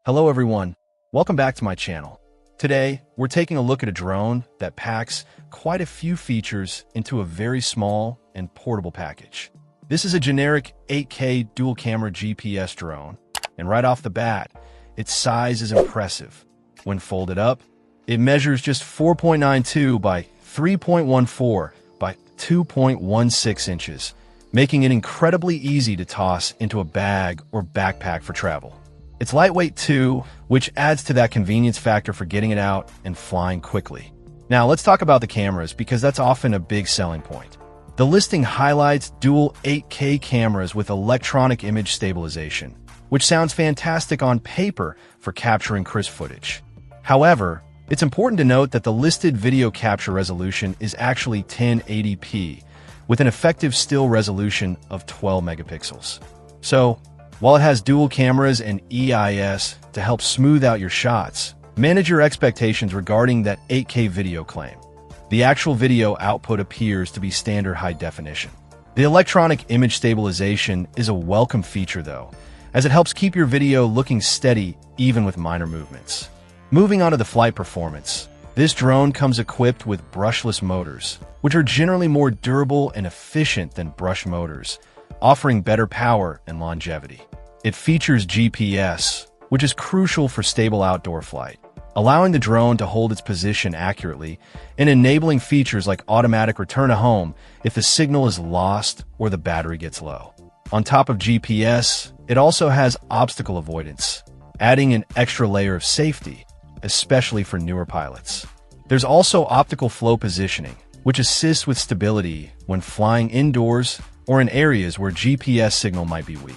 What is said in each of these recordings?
Hello everyone, welcome back to my channel. Today, we're taking a look at a drone that packs quite a few features into a very small and portable package. This is a generic 8K dual-camera GPS drone, and right off the bat, its size is impressive. When folded up, it measures just 4.92 by 3.14 by 2.16 inches, making it incredibly easy to toss into a bag or backpack for travel. It's lightweight too, which adds to that convenience factor for getting it out and flying quickly. Now let's talk about the cameras because that's often a big selling point. The listing highlights dual 8K cameras with electronic image stabilization, which sounds fantastic on paper for capturing crisp footage. However, it's important to note that the listed video capture resolution is actually 1080p, with an effective still resolution of 12 megapixels. So, while it has dual cameras and EIS to help smooth out your shots, manage your expectations regarding that 8K video claim. The actual video output appears to be standard high definition. The electronic image stabilization is a welcome feature though, as it helps keep your video looking steady even with minor movements. Moving on to the flight performance, this drone comes equipped with brushless motors, which are generally more durable and efficient than brush motors, offering better power and longevity. It features GPS, which is crucial for stable outdoor flight, allowing the drone to hold its position accurately and enabling features like automatic return to home if the signal is lost or the battery gets low. On top of GPS, it also has obstacle avoidance, adding an extra layer of safety, especially for newer pilots. There's also optical flow positioning, which assists with stability when flying indoors or in areas where GPS signal might be weak.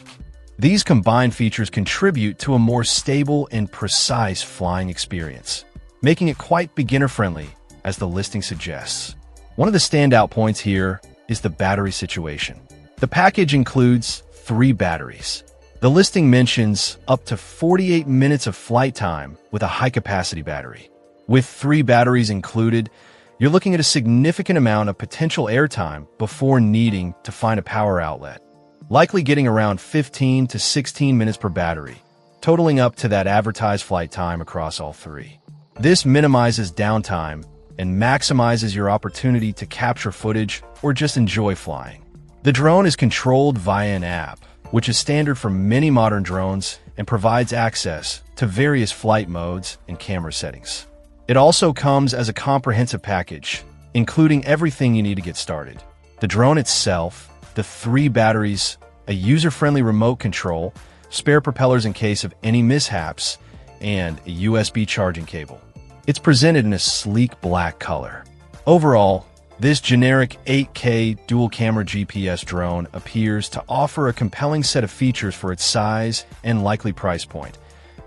These combined features contribute to a more stable and precise flying experience, making it quite beginner-friendly, as the listing suggests. One of the standout points here is the battery situation. The package includes 3 batteries. The listing mentions up to 48 minutes of flight time with a high-capacity battery. With 3 batteries included, you're looking at a significant amount of potential airtime before needing to find a power outlet, likely getting around 15 to 16 minutes per battery, totaling up to that advertised flight time across all 3. This minimizes downtime and maximizes your opportunity to capture footage or just enjoy flying. The drone is controlled via an app, which is standard for many modern drones and provides access to various flight modes and camera settings. It also comes as a comprehensive package, including everything you need to get started. The drone itself, the 3 batteries, a user-friendly remote control, spare propellers in case of any mishaps, and a USB charging cable. It's presented in a sleek black color. Overall, this generic 8K dual-camera GPS drone appears to offer a compelling set of features for its size and likely price point,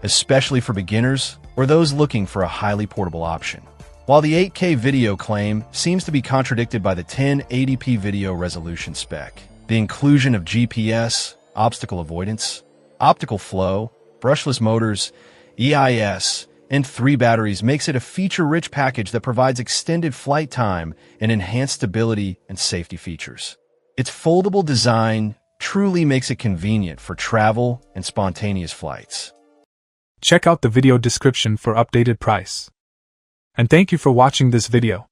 especially for beginners or those looking for a highly portable option. While the 8K video claim seems to be contradicted by the 1080p video resolution spec, the inclusion of GPS, obstacle avoidance, optical flow, brushless motors, EIS, and 3 batteries makes it a feature-rich package that provides extended flight time and enhanced stability and safety features. Its foldable design truly makes it convenient for travel and spontaneous flights. Check out the video description for updated price. And thank you for watching this video.